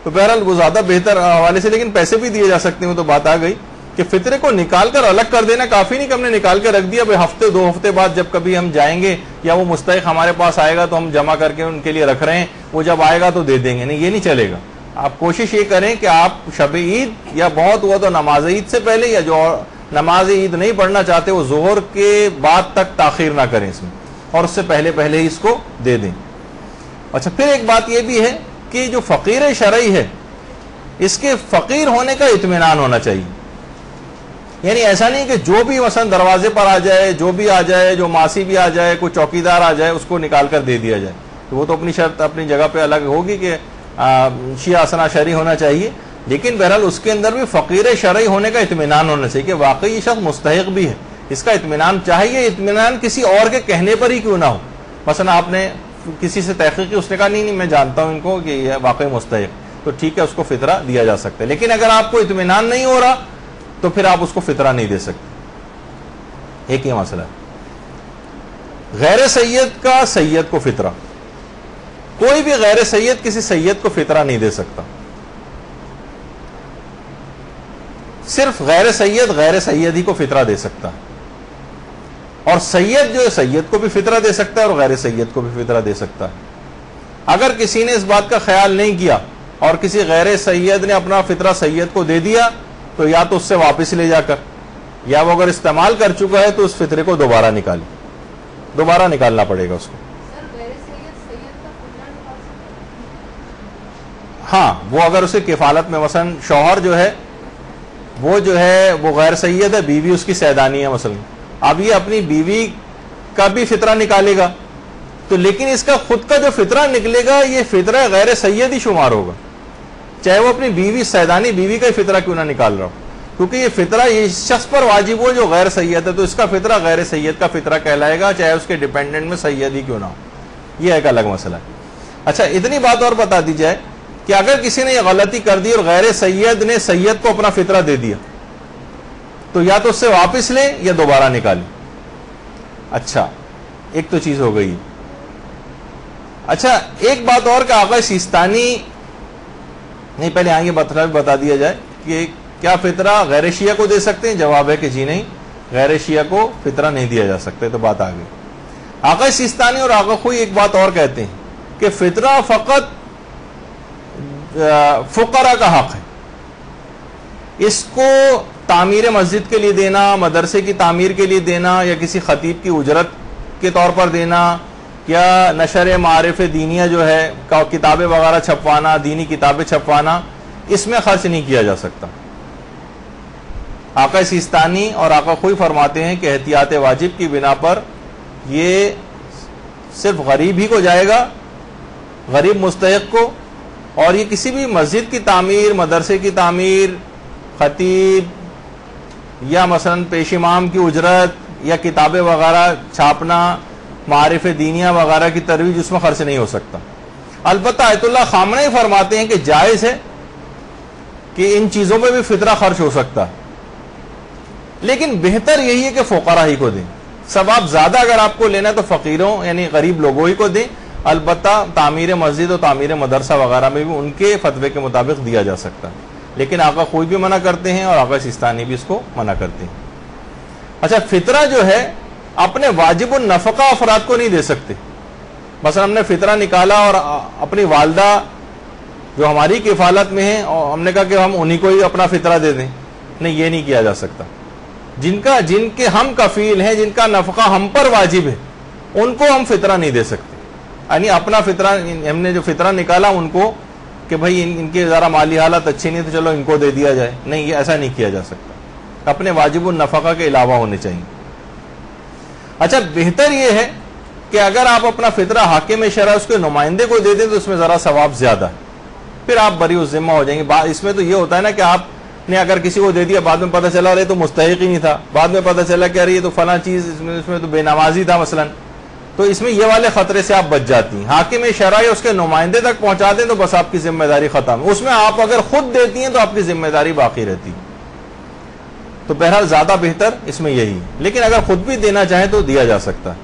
تو بہرحال وہ زیادہ بہتر حوالے سے، لیکن پیسے بھی دیے جا سکتے ہیں. تو بات آ گئی کہ فطرے کو نکال کر الگ کر دینا کافی نہیں کہ ہم نے نکال کے رکھ دیا، بھائی ہفتے 2 ہفتے بعد جب کبھی ہم جائیں گے یا وہ مستحق ہمارے پاس آئے گا تو ہم جمع کر کے ان کے لیے رکھ رہے ہیں، وہ جب آئے گا تو دے دیں گے. نہیں، یہ نہیں چلے گا. آپ کوشش یہ کریں کہ آپ شب عید یا بہت ہوا تو نماز عید سے پہلے، یا جو نماز عید نہیں پڑھنا چاہتے وہ ظہر کے بعد تک تاخیر نہ کریں اس میں، اور اس سے پہلے پہلے ہی اس کو دے دیں. اچھا، پھر ایک بات یہ بھی ہے کہ جو فقیر شرعی ہے اس کے فقیر ہونے کا اطمینان ہونا چاہیے. یعنی ایسا نہیں کہ جو بھی مثلا دروازے پر آ جائے، جو بھی آ جائے، جو ماسی بھی آ جائے، کوئی چوکیدار آ جائے، اس کو نکال کر دے دیا جائے. تو وہ تو اپنی شرط اپنی جگہ پہ الگ ہوگی کہ شیعہ اسنا شرعی ہونا چاہیے، لیکن بہرحال اس کے اندر بھی فقیر شرعی ہونے کا اطمینان ہونا چاہیے کہ واقعی یہ شخص مستحق بھی ہے. اس کا اطمینان چاہیے، اطمینان کسی اور کے کہنے پر ہی کیوں نہ ہو. مثلا آپ نے کسی سے تحقیق کی، اس نے کہا نہیں میں جانتا ہوں ان کو کہ یہ واقعی مستحق، تو ٹھیک ہے اس کو فطرہ دیا جا سکتا ہے. لیکن اگر آپ کو اطمینان نہیں ہو رہا تو پھر آپ اس کو فطرہ نہیں دے سکتے. ایک یہ مسئلہ ہے. غیر سید کا سید کو فطرہ، کوئی بھی غیر سید کسی سید کو فطرہ نہیں دے سکتا. صرف غیر سید ہی کو فطرہ دے سکتا ہے. اور سید جو ہے سید کو بھی فطرہ دے سکتا ہے اور غیر سید کو بھی فطرہ دے سکتا ہے. اگر کسی نے اس بات کا خیال نہیں کیا اور کسی غیر سید نے اپنا فطرہ سید کو دے دیا تو یا تو اس سے واپس لے جا کر، یا وہ اگر استعمال کر چکا ہے تو اس فطرے کو دوبارہ نکالنا پڑے گا اس کو. ہاں، وہ اگر اسے کفالت میں، مثلا شوہر جو ہے وہ غیر سید ہے، بیوی اس کی سیدانی ہے مثلا، اب یہ اپنی بیوی کا بھی فطرہ نکالے گا تو لیکن اس کا خود کا جو فطرہ نکلے گا یہ فطرہ غیر سید ہی شمار ہوگا، چاہے وہ اپنی بیوی سیدانی بیوی کا ہی فطرہ کیوں نہ نکال رہا ہو، کیونکہ یہ فطرہ یہ شخص پر واجب ہو جو غیر سید ہے، تو اس کا فطرہ غیر سید کا فطرہ کہلائے گا، چاہے اس کے ڈیپینڈنٹ میں سید ہی کیوں نہ ہو. یہ ایک الگ مسئلہ ہے. اچھا، اتنی بات اور بتا دی جائے کہ اگر کسی نے یہ غلطی کر دی اور غیر سید نے سید کو اپنا فطرہ دے دیا تو یا تو اس سے واپس لیں یا دوبارہ نکالیں. اچھا، ایک تو چیز ہو گئی. اچھا، ایک بات اور کہ آقا سیستانی نہیں، پہلے آئیں گے بتا دیا جائے کہ کیا فطرہ غیر شیعہ کو دے سکتے ہیں؟ جواب ہے کہ جی نہیں، غیر شیعہ کو فطرہ نہیں دیا جا سکتے. تو بات آ گئی. آقا سیستانی اور آقا خوئی ایک بات اور کہتے ہیں کہ فطرہ فقط فقراء کا حق ہے. اس کو تعمیر مسجد کے لیے دینا، مدرسے کی تعمیر کے لیے دینا، یا کسی خطیب کی اجرت کے طور پر دینا، یا نشر معارف دینیہ جو ہے کتابیں وغیرہ چھپوانا، دینی کتابیں چھپوانا، اس میں خرچ نہیں کیا جا سکتا. آقا سیستانی اور آقا خوئی فرماتے ہیں کہ احتیاط واجب کی بنا پر یہ صرف غریب ہی کو جائے گا، غریب مستحق کو، اور یہ کسی بھی مسجد کی تعمیر، مدرسے کی تعمیر، خطیب یا مثلا پیش امام کی اجرت یا کتابیں وغیرہ چھاپنا، معارف دینیہ وغیرہ کی ترویج، اس میں خرچ نہیں ہو سکتا. البتہ آیت اللہ خامنہ ہی فرماتے ہیں کہ جائز ہے کہ ان چیزوں پہ بھی فطرہ خرچ ہو سکتا ہے، لیکن بہتر یہی ہے کہ فقراء ہی کو دیں. ثواب زیادہ اگر آپ کو لینا ہے تو فقیروں یعنی غریب لوگوں ہی کو دیں. البتہ تعمیر مسجد اور تعمیر مدرسہ وغیرہ میں بھی ان کے فتوے کے مطابق دیا جا سکتا ہے، لیکن آقا خوئی بھی منع کرتے ہیں اور آقا سیستانی بھی اس کو منع کرتے ہیں. اچھا، فطرہ جو ہے اپنے واجب النفقہ افراد کو نہیں دے سکتے. مثلا ہم نے فطرہ نکالا اور اپنی والدہ جو ہماری کفالت میں ہیں اور ہم نے کہا کہ ہم انہی کو ہی اپنا فطرہ دے دیں، نہیں، یہ نہیں کیا جا سکتا. جن کے ہم کفیل ہیں، جن کا نفقہ ہم پر واجب ہے، ان کو ہم فطرہ نہیں دے سکتے. یعنی اپنا فطرہ، ہم نے جو فطرہ نکالا ان کو کہ بھائی ان کے ذرا مالی حالت اچھی نہیں تو چلو ان کو دے دیا جائے، نہیں، یہ ایسا نہیں کیا جا سکتا. اپنے واجب النفقہ کے علاوہ ہونے چاہیے. اچھا، بہتر یہ ہے کہ اگر آپ اپنا فطرہ حاکم شرع اس کے نمائندے کو دے دیں تو اس میں ذرا ثواب زیادہ ہے، پھر آپ بری الذمہ ہو جائیں گے. اس میں تو یہ ہوتا ہے نا کہ آپ نے اگر کسی کو دے دیا، بعد میں پتہ چلا رہے تو مستحق ہی نہیں تھا، بعد میں پتہ چلا کہ یہ تو فلاں چیز اس میں تو بے نمازی تھا مثلا، تو اس میں یہ والے خطرے سے آپ بچ جاتی ہیں. حاکم شرع اس کے نمائندے تک پہنچا دیں تو بس آپ کی ذمہ داری ختم. اس میں آپ اگر خود دیتی ہیں تو آپ کی ذمہ داری باقی رہتی. تو بہرحال زیادہ بہتر اس میں یہی ہے، لیکن اگر خود بھی دینا چاہیں تو دیا جا سکتا ہے.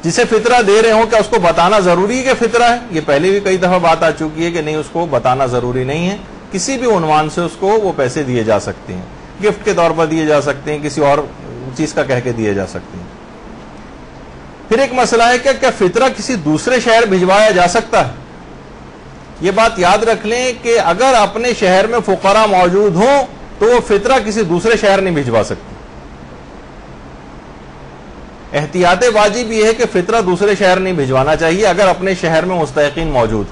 جسے فطرہ دے رہے ہوں کیا اس کو بتانا ضروری ہے کہ فطرہ ہے؟ یہ پہلے بھی کئی دفعہ بات آ چکی ہے کہ نہیں، اس کو بتانا ضروری نہیں ہے. کسی بھی عنوان سے اس کو وہ پیسے دیے جا سکتے ہیں، گفٹ کے طور پر دیے جا سکتے ہیں، کسی اور چیز کا کہہ کے دیے جا سکتے ہیں. پھر ایک مسئلہ ہے کہ کیا فطرہ کسی دوسرے شہر بھجوایا جا سکتا ہے؟ یہ بات یاد رکھ لیں کہ اگر اپنے شہر میں فقراء موجود ہوں تو وہ فطرہ کسی دوسرے شہر نہیں بھجوا سکتے. احتیاط واجب یہ ہے کہ فطرہ دوسرے شہر نہیں بھجوانا چاہیے اگر اپنے شہر میں مستحقین موجود.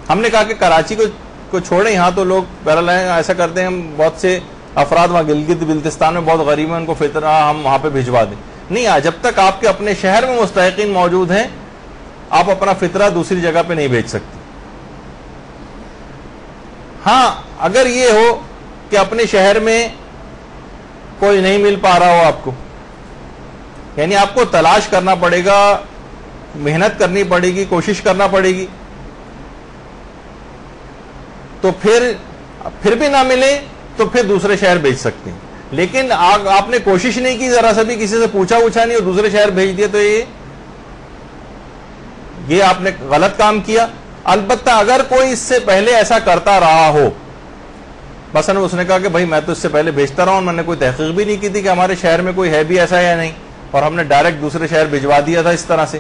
ہم نے کہا کہ کراچی کو چھوڑیں، یہاں تو لوگ بہرحال ایسا کرتے ہیں، ہم بہت سے افراد وہاں گلگت بلتستان میں بہت غریب ہیں، ان کو فطرہ ہم وہاں پہ بھجوا دیں. نہیں، جب تک آپ کے اپنے شہر میں مستحقین موجود ہیں آپ اپنا فطرہ دوسری جگہ پہ نہیں بھیج سکتے. ہاں، اگر یہ ہو کہ اپنے شہر میں کوئی نہیں مل پا رہا ہو آپ کو، یعنی آپ کو تلاش کرنا پڑے گا، محنت کرنی پڑے گی، کوشش کرنا پڑے گی، تو پھر بھی نہ ملے تو پھر دوسرے شہر بھیج سکتے ہیں. لیکن آپ نے کوشش نہیں کی، ذرا سا بھی کسی سے پوچھا نہیں اور دوسرے شہر بھیج دیا، تو یہ آپ نے غلط کام کیا. البتہ اگر کوئی اس سے پہلے ایسا کرتا رہا ہو، مثلا اس نے کہا کہ بھائی میں تو اس سے پہلے بھیجتا رہا ہوں، میں نے کوئی تحقیق بھی نہیں کی تھی کہ ہمارے شہر میں کوئی ہے بھی ایسا یا نہیں، اور ہم نے ڈائریکٹ دوسرے شہر بھجوا دیا تھا اس طرح سے،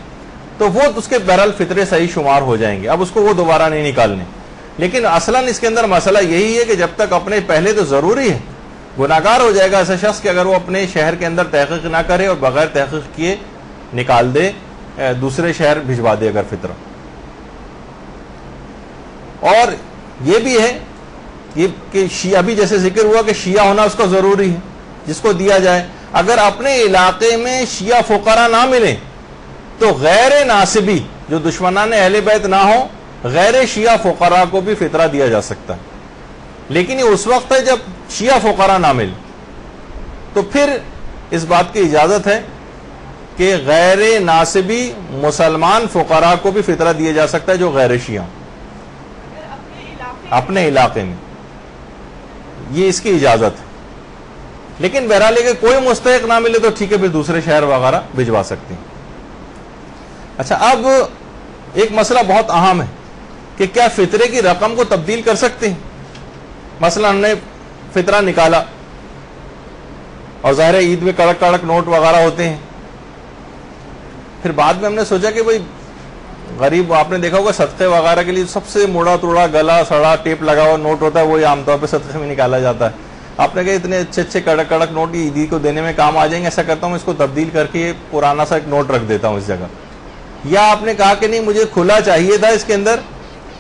تو وہ اس کے بہرحال فطرے صحیح شمار ہو جائیں گے. اب اس کو وہ دوبارہ نہیں نکالنے. لیکن اصلاً اس کے اندر مسئلہ یہی ہے کہ جب تک اپنے پہلے تو ضروری ہے، گناہگار ہو جائے گا ایسا شخص کہ اگر وہ اپنے شہر کے اندر تحقیق نہ کرے اور بغیر تحقیق کیے نکال دے، دوسرے شہر بھجوا دے اگر فطرہ. اور یہ بھی ہے کہ شیعہ بھی جیسے ذکر ہوا کہ شیعہ ہونا اس کو ضروری ہے جس کو دیا جائے. اگر اپنے علاقے میں شیعہ فقراء نہ ملیں تو غیر ناسبی جو دشمنان اہل بیت نہ ہوں، غیر شیعہ فقراء کو بھی فطرہ دیا جا سکتا ہے. لیکن یہ اس وقت ہے جب شیعہ فقراء نہ مل، تو پھر اس بات کی اجازت ہے کہ غیر ناسبی مسلمان فقراء کو بھی فطرہ دیا جا سکتا ہے جو غیر شیعہ اپنے علاقے میں، یہ اس کی اجازت ہے. لیکن بہرحال کہ کوئی مستحق نہ ملے تو ٹھیک ہے، پھر دوسرے شہر وغیرہ بھجوا سکتے ہیں. اچھا، اب ایک مسئلہ بہت اہم ہے کہ کیا فطرے کی رقم کو تبدیل کر سکتے ہیں؟ مثلا ہم نے فطرہ نکالا اور ظاہر عید میں کڑک کڑک نوٹ وغیرہ ہوتے ہیں، پھر بعد میں ہم نے سوچا کہ بھئی غریب آپ نے دیکھا ہوگا صدقے وغیرہ کے لیے سب سے موڑا توڑا گلا سڑا ٹیپ لگا ہوا نوٹ ہوتا ہے، وہی عام طور پہ صدقے میں نکالا جاتا ہے. آپ نے کہا اتنے اچھے اچھے کڑک کڑک نوٹ عیدی کو دینے میں کام آ جائیں گے، ایسا کرتا ہوں اس کو تبدیل کر کے پرانا سا ایک نوٹ رکھ دیتا ہوں اس جگہ. یا آپ نے کہا کہ نہیں مجھے کھلا چاہیے تھا اس کے اندر،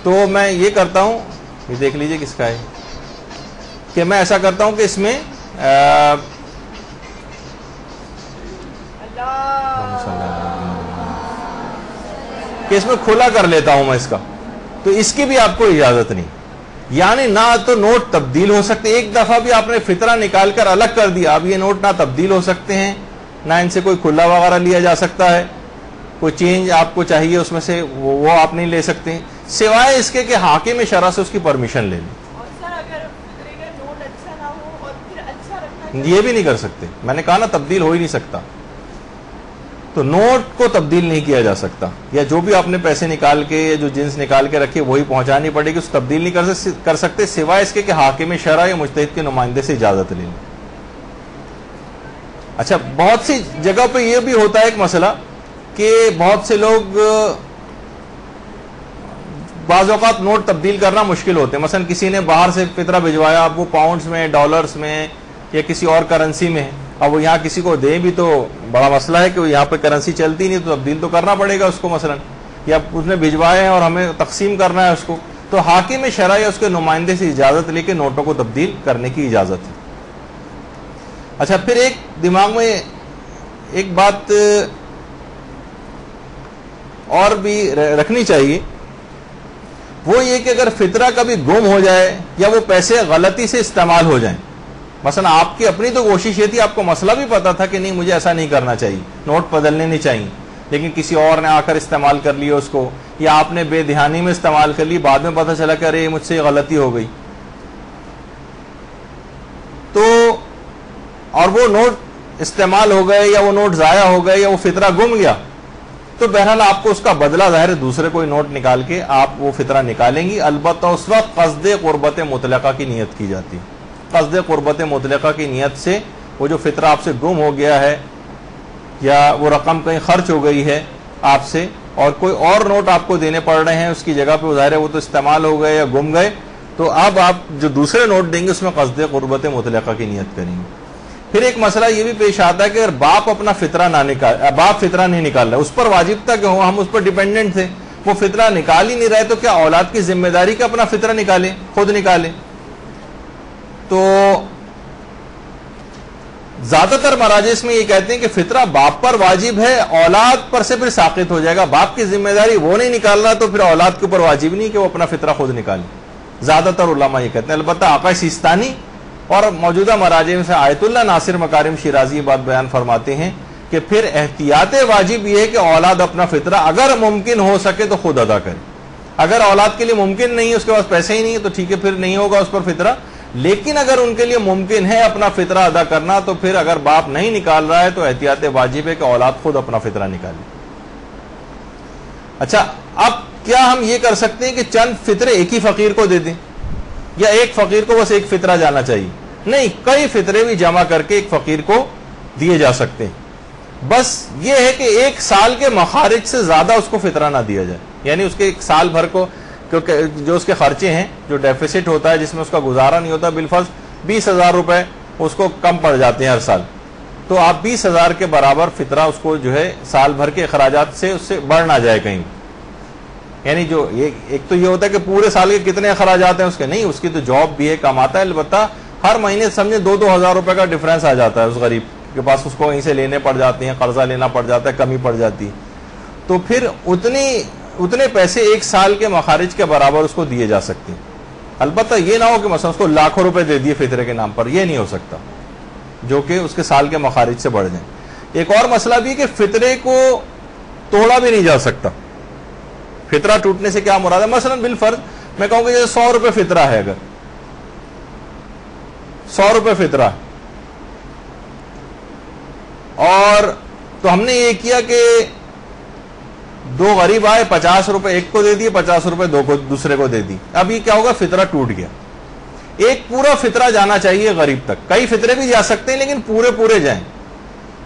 تو میں یہ کرتا ہوں، یہ دیکھ لیجئے کس کا ہے، کہ میں ایسا کرتا ہوں کہ اس میں کھلا کر لیتا ہوں میں اس کا، تو اس کی بھی آپ کو اجازت نہیں. یعنی نہ تو نوٹ تبدیل ہو سکتے، ایک دفعہ بھی آپ نے فطرہ نکال کر الگ کر دیا، اب یہ نوٹ نہ تبدیل ہو سکتے ہیں، نہ ان سے کوئی کھلا وغیرہ لیا جا سکتا ہے، کوئی چینج آپ کو چاہیے اس میں سے وہ آپ نہیں لے سکتے، سوائے اس کے کہ حاکم شرع سے اس کی پرمیشن لے لیں. یہ بھی نہیں کر سکتے، میں نے کہا نا تبدیل ہو ہی نہیں سکتا. تو نوٹ کو تبدیل نہیں کیا جا سکتا، یا جو بھی آپ نے پیسے نکال کے جو جنس نکال کے رکھے وہی پہنچانی پڑے گی، اس کو تبدیل نہیں کر سکتے سوائے اس کے کہ حاکم شرع یا مجتہد کے نمائندے سے اجازت لے لیں. اچھا، بہت سی جگہ پہ یہ بھی ہوتا ہے ایک مسئلہ کہ بہت سے لوگ بعض اوقات نوٹ تبدیل کرنا مشکل ہوتے ہیں. مثلا کسی نے باہر سے فطرہ بھجوایا، اب وہ پاؤنڈز میں، ڈالرز میں یا کسی اور کرنسی میں، اب وہ یہاں کسی کو دے بھی تو بڑا مسئلہ ہے کہ وہ یہاں پہ کرنسی چلتی نہیں، تو تبدیل تو کرنا پڑے گا اس کو مثلا، یا اس نے بھجوائے ہیں اور ہمیں تقسیم کرنا ہے اس کو، تو حاکم شرع یا اس کے نمائندے سے اجازت لے کے نوٹوں کو تبدیل کرنے کی اجازت ہے. اچھا، پھر ایک دماغ میں ایک بات اور بھی رکھنی چاہیے، وہ یہ کہ اگر فطرہ کبھی گم ہو جائے یا وہ پیسے غلطی سے استعمال ہو جائیں، مثلا آپ کی اپنی تو کوشش یہ تھی، آپ کو مسئلہ بھی پتا تھا کہ نہیں مجھے ایسا نہیں کرنا چاہیے، نوٹ بدلنے نہیں چاہیے، لیکن کسی اور نے آ کر استعمال کر لیا اس کو، یا آپ نے بے دھیانی میں استعمال کر لی، بعد میں پتا چلا کہ ارے مجھ سے غلطی ہو گئی، تو اور وہ نوٹ استعمال ہو گئے یا وہ نوٹ ضائع ہو گئے یا وہ فطرہ گم گیا، تو بہرحال آپ کو اس کا بدلہ ظاہر دوسرے کوئی نوٹ نکال کے آپ وہ فطرہ نکالیں گی. البتہ اس وقت قصد قربت مطلقہ کی نیت کی جاتی. قصد قربت مطلقہ کی نیت سے وہ جو فطرہ آپ سے گم ہو گیا ہے یا وہ رقم کہیں خرچ ہو گئی ہے آپ سے اور کوئی اور نوٹ آپ کو دینے پڑ رہے ہیں اس کی جگہ پہ، ظاہر ہے وہ تو استعمال ہو گئے یا گم گئے، تو اب آپ جو دوسرے نوٹ دیں گے اس میں قصد قربت مطلقہ کی نیت کریں گے. پھر ایک مسئلہ یہ بھی پیش آتا ہے کہ اگر باپ اپنا فطرہ باپ فطرہ نہیں نکال رہا، اس پر واجب تھا کہ ہم اس پر ڈیپینڈنٹ تھے، وہ فطرہ نکال ہی نہیں رہے، تو کیا اولاد کی ذمہ داری کہ اپنا فطرہ نکالے، خود نکالے؟ تو زیادہ تر مراجع اس میں یہ کہتے ہیں کہ فطرہ باپ پر واجب ہے، اولاد پر سے پھر ساقط ہو جائے گا. باپ کی ذمہ داری وہ نہیں نکال رہا تو پھر اولاد کے اوپر واجب نہیں کہ وہ اپنا فطرہ خود نکالے. زیادہ تر علماء یہ کہتے ہیں. البتہ آقا سیستانی اور موجودہ مراجع میں سے آیت اللہ ناصر مکارم شیرازی بات بیان فرماتے ہیں کہ پھر احتیاط واجب یہ ہے کہ اولاد اپنا فطرہ اگر ممکن ہو سکے تو خود ادا کرے. اگر اولاد کے لیے ممکن نہیں ہے، اس کے پاس پیسے ہی نہیں ہے، تو ٹھیک ہے پھر نہیں ہوگا اس پر فطرہ. لیکن اگر ان کے لیے ممکن ہے اپنا فطرہ ادا کرنا، تو پھر اگر باپ نہیں نکال رہا ہے تو احتیاط واجب ہے کہ اولاد خود اپنا فطرہ نکالے. اچھا، اب کیا ہم یہ کر سکتے ہیں کہ چند فطرے ایک ہی فقیر کو دے دیں، یا ایک فقیر کو بس ایک فطرہ جانا چاہیے؟ نہیں، کئی فطرے بھی جمع کر کے ایک فقیر کو دیے جا سکتے ہیں. بس یہ ہے کہ ایک سال کے مخارج سے زیادہ اس کو فطرہ نہ دیا جائے، یعنی اس کے ایک سال بھر کو کیونکہ جو اس کے خرچے ہیں، جو ڈیفیسٹ ہوتا ہے جس میں اس کا گزارا نہیں ہوتا، بالفرض 20,000 روپے اس کو کم پڑ جاتے ہیں ہر سال، تو آپ 20,000 کے برابر فطرہ اس کو جو ہے سال بھر کے اخراجات سے اس سے بڑھ نہ جائے کہیں. یعنی جو ایک تو یہ ہوتا ہے کہ پورے سال کے کتنے اخراجات ہیں اس کے، نہیں، اس کی تو جاب بھی ہے، کماتا ہے، البتہ ہر مہینے سمجھے 2-2 ہزار روپے کا ڈفرینس آ جاتا ہے اس غریب کے پاس، اس کو وہیں سے لینے پڑ جاتے ہیں، قرضہ لینا پڑ جاتا ہے، کمی پڑ جاتی، تو پھر اتنے پیسے ایک سال کے مخارج کے برابر اس کو دیے جا سکتے ہیں. البتہ یہ نہ ہو کہ مثلا اس کو لاکھوں روپے دے دیے فطرے کے نام پر، یہ نہیں ہو سکتا، جو کہ اس کے سال کے مخارج سے بڑھ جائیں. ایک اور مسئلہ بھی کہ فطرے کو توڑا بھی نہیں جا سکتا. فطرہ ٹوٹنے سے کیا مراد ہے؟ مثلا بالفرض میں کہوں کہ جیسے 100 روپے فطرہ ہے، اگر 100 روپے فطرہ اور تو ہم نے یہ کیا کہ 2 غریب آئے، 50 روپے ایک کو دے دیے، 50 روپے دوسرے کو دے دی. اب یہ کیا ہوگا؟ فطرہ ٹوٹ گیا. ایک پورا فطرہ جانا چاہیے غریب تک. کئی فطرے بھی جا سکتے ہیں لیکن پورے جائیں.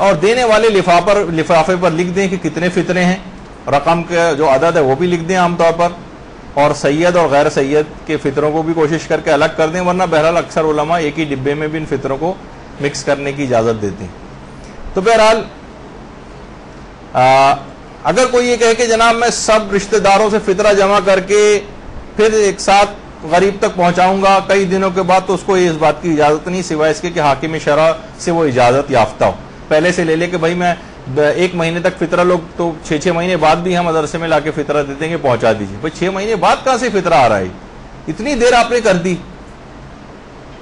اور دینے والے لفافے پر لکھ دیں کہ کتنے فطرے ہیں، رقم کا جو عدد ہے وہ بھی لکھ دیں عام طور پر، اور سید اور غیر سید کے فطروں کو بھی کوشش کر کے الگ کر دیں، ورنہ بہرحال اکثر علماء ایک ہی ڈبے میں بھی ان فطروں کو مکس کرنے کی اجازت دیتے ہیں۔ تو بہرحال اگر کوئی یہ کہے کہ جناب میں سب رشتہ داروں سے فطرہ جمع کر کے پھر ایک ساتھ غریب تک پہنچاؤں گا کئی دنوں کے بعد، تو اس کو اس بات کی اجازت نہیں سوائے اس کے کہ حاکم شرع سے وہ اجازت یافتہ ہو، پہلے سے لے لے کہ بھائی میں 1 مہینے تک فطرہ، لوگ تو 6 مہینے بعد بھی ہم مدرسے میں لا کے فطرہ دیتے ہیں کہ پہنچا دیجیے، بھائی 6 مہینے بعد کہاں سے فطرہ آ رہا ہے، اتنی دیر آپ نے کر دی۔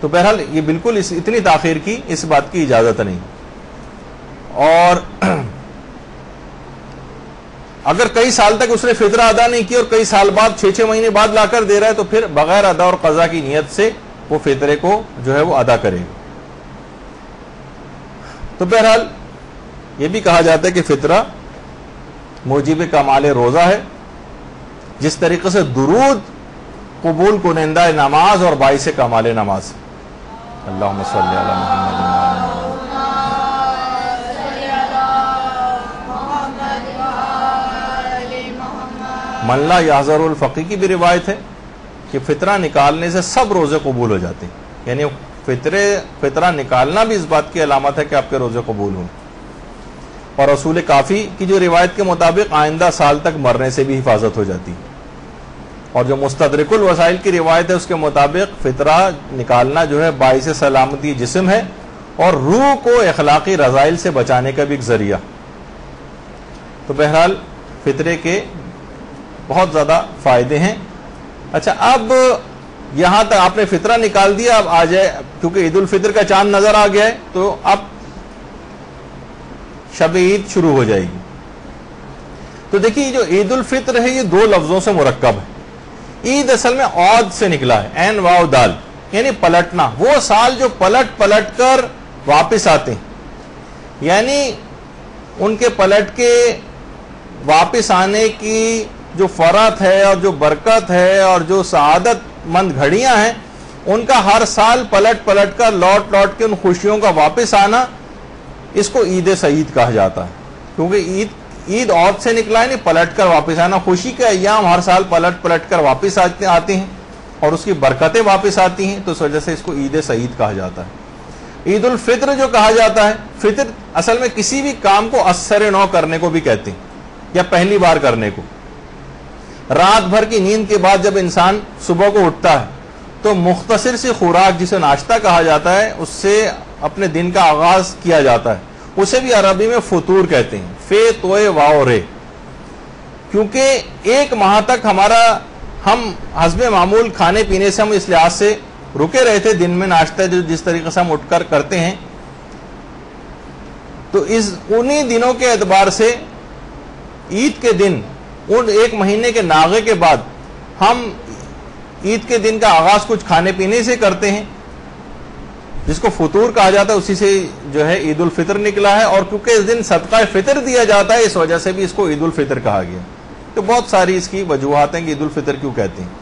تو بہرحال یہ بالکل اتنی تاخیر کی اس بات کی اجازت نہیں۔ اور اگر کئی سال تک اس نے فطرہ ادا نہیں کی اور کئی سال بعد 6 مہینے بعد لا کر دے رہا ہے، تو پھر بغیر ادا اور قضا کی نیت سے وہ فطرے کو جو ہے وہ ادا کرے گا۔ تو بہرحال یہ بھی کہا جاتا ہے کہ فطرہ موجب کمال روزہ ہے، جس طریقے سے درود قبول کنندہ نماز اور باعث کمال نماز۔ اللہم صلی علی محمد۔ من لا یحضر الفقی کی بھی روایت ہے کہ فطرہ نکالنے سے سب روزے قبول ہو جاتے ہیں، یعنی فطرہ نکالنا بھی اس بات کی علامت ہے کہ آپ کے روزے قبول ہوں۔ اور رسول کافی کی جو روایت کے مطابق آئندہ سال تک مرنے سے بھی حفاظت ہو جاتی ہے۔ اور جو مستدرک الوسائل کی روایت ہے اس کے مطابق فطرہ نکالنا جو ہے باعث سلامتی جسم ہے اور روح کو اخلاقی رذائل سے بچانے کا بھی ایک ذریعہ۔ تو بہرحال فطرے کے بہت زیادہ فائدے ہیں۔ اچھا، اب یہاں تک آپ نے فطرہ نکال دیا، اب آ جائے، کیونکہ عید الفطر کا چاند نظر آ گیا ہے تو اب شب عید شروع ہو جائے گی۔ تو دیکھیے جو عید الفطر ہے یہ 2 لفظوں سے مرکب ہے۔ عید اصل میں عود سے نکلا ہے، عین واو دال، یعنی پلٹنا، وہ سال جو پلٹ کر واپس آتے ہیں، یعنی ان کے پلٹ کے واپس آنے کی جو فرحت ہے اور جو برکت ہے اور جو سعادت مند گھڑیاں ہیں، ان کا ہر سال پلٹ کر لوٹ کے ان خوشیوں کا واپس آنا، اس کو عید سعید کہا جاتا ہے۔ کیونکہ عید عود سے نکلا ہے، نہیں پلٹ کر واپس آنا، خوشی کے ایام ہر سال پلٹ کر واپس آتے ہیں اور اس کی برکتیں واپس آتی ہیں، تو اس وجہ سے اس کو عید سعید کہا جاتا ہے۔ عید الفطر جو کہا جاتا ہے، فطر اصل میں کسی بھی کام کو اثر نو کرنے کو بھی کہتے ہیں، یا پہلی بار کرنے کو۔ رات بھر کی نیند کے بعد جب انسان صبح کو اٹھتا ہے تو مختصر سی خوراک جسے ناشتہ کہا جاتا ہے، اس سے اپنے دن کا آغاز کیا جاتا ہے، اسے بھی عربی میں فطور کہتے ہیں، فے توئے واو رے۔ کیونکہ 1 ماہ تک ہم حسب معمول کھانے پینے سے ہم اس لحاظ سے رکے رہے تھے، دن میں ناشتہ جس طریقے سے ہم اٹھ کر کرتے ہیں، تو انہی دنوں کے اعتبار سے عید کے دن، ان 1 مہینے کے ناغے کے بعد ہم عید کے دن کا آغاز کچھ کھانے پینے سے کرتے ہیں، جس کو فطور کہا جاتا ہے، اسی سے جو ہے عید الفطر نکلا ہے۔ اور کیونکہ اس دن صدقہ فطر دیا جاتا ہے، اس وجہ سے بھی اس کو عید الفطر کہا گیا۔ تو بہت ساری اس کی وجوہات ہیں کہ عید الفطر کیوں کہتے ہیں۔